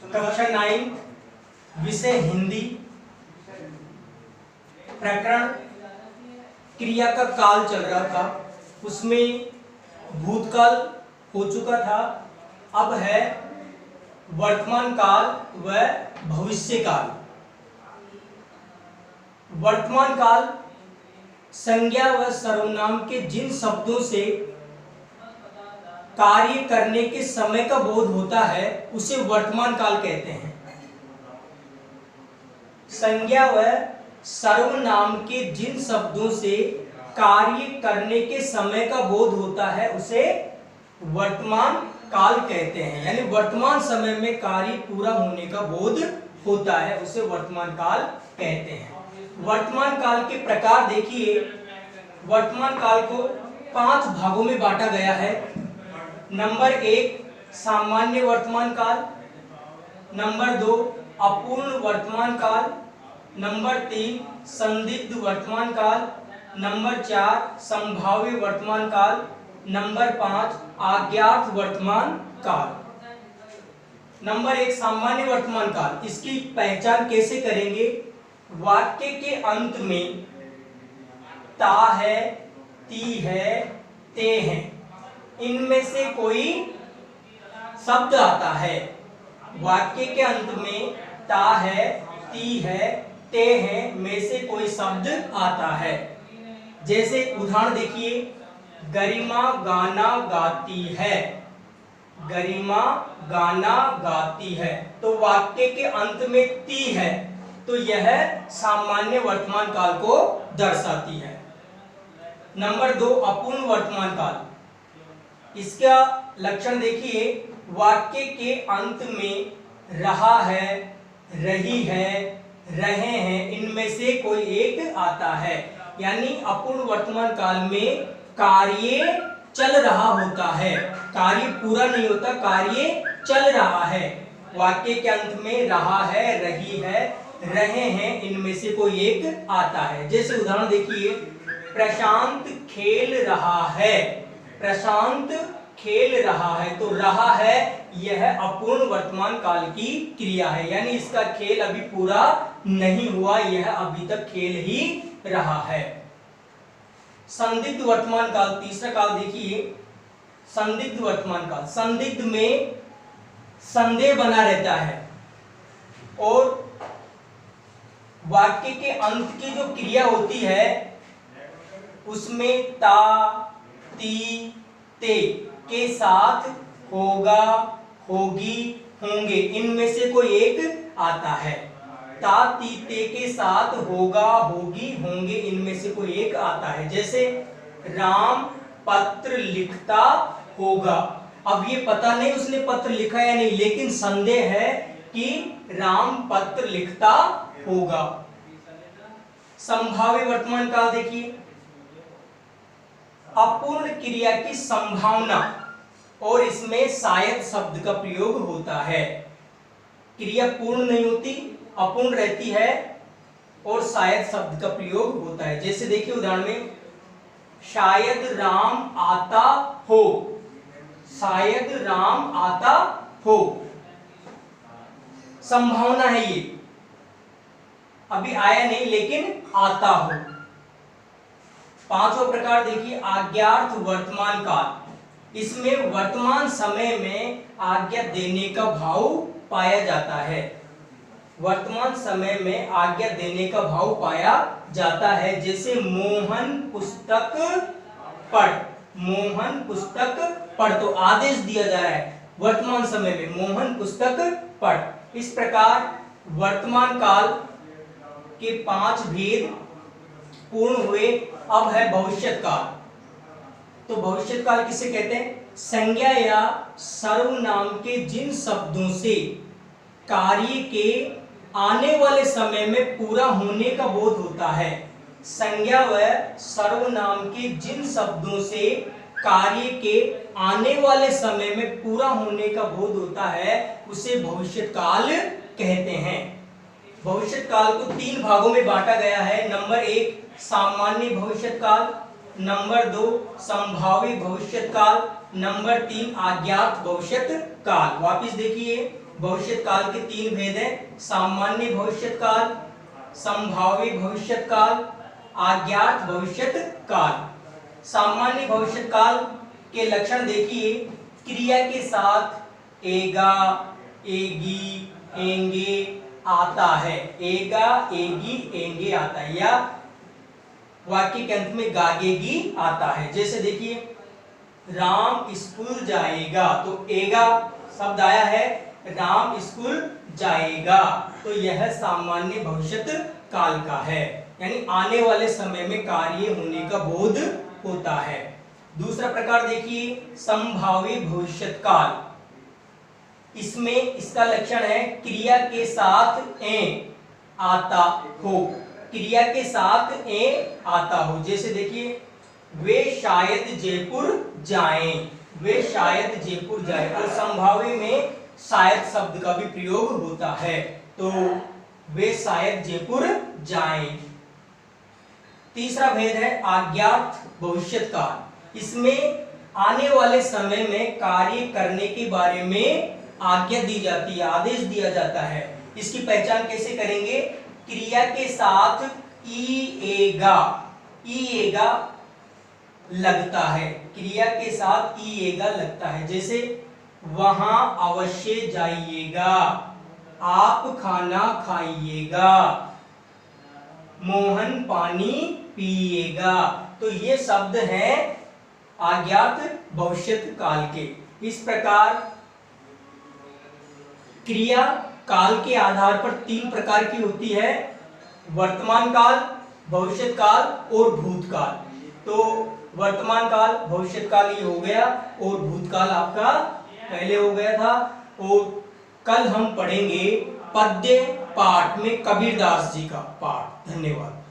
कक्षा 9 विषय हिंदी, प्रकरण क्रिया का काल चल रहा था। उसमें भूतकाल हो चुका था, अब है वर्तमान काल व भविष्य काल। वर्तमान काल संज्ञा व सर्वनाम के जिन शब्दों से कार्य करने के समय का बोध होता है उसे वर्तमान काल कहते हैं। संज्ञा व सर्वनाम के जिन शब्दों से कार्य करने के समय का बोध होता है उसे वर्तमान काल कहते हैं। यानी वर्तमान समय में कार्य पूरा होने का बोध होता है उसे वर्तमान काल कहते हैं। वर्तमान काल के प्रकार देखिए, वर्तमान काल को 5 भागों में बांटा गया है। नंबर 1 सामान्य वर्तमान काल, नंबर 2 अपूर्ण वर्तमान काल, नंबर 3 संदिग्ध वर्तमान काल, नंबर 4 संभाव्य वर्तमान काल, नंबर 5 अज्ञात वर्तमान काल। नंबर 1 सामान्य वर्तमान काल, इसकी पहचान कैसे करेंगे? वाक्य के अंत में ता है, ती है, ते है, इनमें से कोई शब्द आता है। वाक्य के अंत में ता है, ती है, ते है में से कोई शब्द आता है। जैसे उदाहरण देखिए, गरिमा गाना गाती है, गरिमा गाना गाती है, तो वाक्य के अंत में ती है, तो यह सामान्य वर्तमान काल को दर्शाती है। नंबर 2 अपूर्ण वर्तमान काल, इसका लक्षण देखिए, वाक्य के अंत में रहा है, रही है, रहे हैं, इनमें से कोई एक आता है। यानी अपूर्ण वर्तमान काल में कार्य चल रहा होता है, कार्य पूरा नहीं होता, कार्य चल रहा है। वाक्य के अंत में रहा है, रही है, रहे हैं, इनमें से कोई एक आता है। जैसे उदाहरण देखिए, प्रशांत खेल रहा है, प्रशांत खेल रहा है, तो रहा है यह अपूर्ण वर्तमान काल की क्रिया है। यानी इसका खेल अभी पूरा नहीं हुआ, यह अभी तक खेल ही रहा है। संदिग्ध वर्तमान काल, तीसरा काल देखिए, संदिग्ध वर्तमान काल, संदिग्ध में संदेह बना रहता है और वाक्य के अंत की जो क्रिया होती है उसमें ता, ती, ते के साथ होगा, होगी, होंगे, इनमें से कोई एक आता है। ता, ती, ते के साथ होगा, होगी, होंगे, इनमें से कोई एक आता है। जैसे राम पत्र लिखता होगा, अब ये पता नहीं उसने पत्र लिखा या नहीं, लेकिन संदेह है कि राम पत्र लिखता होगा। संभाव्य वर्तमान काल देखिए, अपूर्ण क्रिया की संभावना और इसमें शायद शब्द का प्रयोग होता है। क्रिया पूर्ण नहीं होती, अपूर्ण रहती है और शायद शब्द का प्रयोग होता है। जैसे देखिए उदाहरण में, शायद राम आता हो, शायद राम आता हो, संभावना है ये, अभी आया नहीं लेकिन आता हो। 5वां प्रकार देखिए, अज्ञात वर्तमान काल, इसमें वर्तमान समय में आज्ञा देने का भाव पाया जाता है। वर्तमान समय में आज्ञा देने का भाव पाया जाता है। जैसे मोहन पुस्तक पढ़, मोहन पुस्तक पढ़, तो आदेश दिया जा रहा है वर्तमान समय में, मोहन पुस्तक पढ़। इस प्रकार वर्तमान काल के 5 भेद पूर्ण हुए। अब है भविष्यत काल। तो भविष्यत काल किसे कहते हैं? संज्ञा या सर्वनाम के जिन शब्दों से कार्य के आने वाले समय में पूरा होने का बोध होता है। संज्ञा व सर्वनाम के जिन शब्दों से कार्य के आने वाले समय में पूरा होने का बोध होता है उसे भविष्यत काल कहते हैं। भविष्यत काल को 3 भागों में बांटा गया है। नंबर 1 सामान्य भविष्यत काल, नंबर 2 संभाव्य भविष्यत काल, नंबर 3 अज्ञात भविष्यत काल। वापिस देखिए, भविष्यत काल के तीन भेद हैं, सामान्य भविष्यत काल, संभाव्य भविष्यत काल, अज्ञात भविष्यत काल। सामान्य भविष्यत काल के लक्षण देखिए, क्रिया के साथ एगा, एगी, एंगे आता है, एगा, एगी, एंगे आता है, या वाक्य के अंत में गागेगी आता है। जैसे देखिए, राम स्कूल जाएगा, तो एगा शब्द आया है, राम स्कूल जाएगा, तो यह सामान्य भविष्यत काल का है, यानी आने वाले समय में कार्य होने का बोध होता है। दूसरा प्रकार देखिए, संभाव्य भविष्यत काल। इसमें इसका लक्षण है क्रिया के साथ ए आता हो, क्रिया के साथ ए आता हो। जैसे देखिए, वे शायद जयपुर जाएं, वे शायद जयपुर जाएं, और संभाव्य में शायद शब्द का भी प्रयोग होता है, तो वे शायद जयपुर जाएं। तीसरा भेद है अज्ञात भविष्यत काल। इसमें आने वाले समय में कार्य करने के बारे में आज्ञा दी जाती है, आदेश दिया जाता है। इसकी पहचान कैसे करेंगे? क्रिया के साथ ईएगा, ईएगा लगता है, क्रिया के साथ ईएगा लगता है। जैसे वहां अवश्य जाइएगा, आप खाना खाइएगा, मोहन पानी पिएगा, तो ये शब्द हैं अज्ञात भविष्यत काल के। इस प्रकार क्रिया काल के आधार पर तीन प्रकार की होती है, वर्तमान काल, भविष्यत काल और भूतकाल। तो वर्तमान काल, भविष्यत काल ये हो गया, और भूतकाल आपका पहले हो गया था। और कल हम पढ़ेंगे पद्य पाठ में कबीरदास जी का पाठ। धन्यवाद।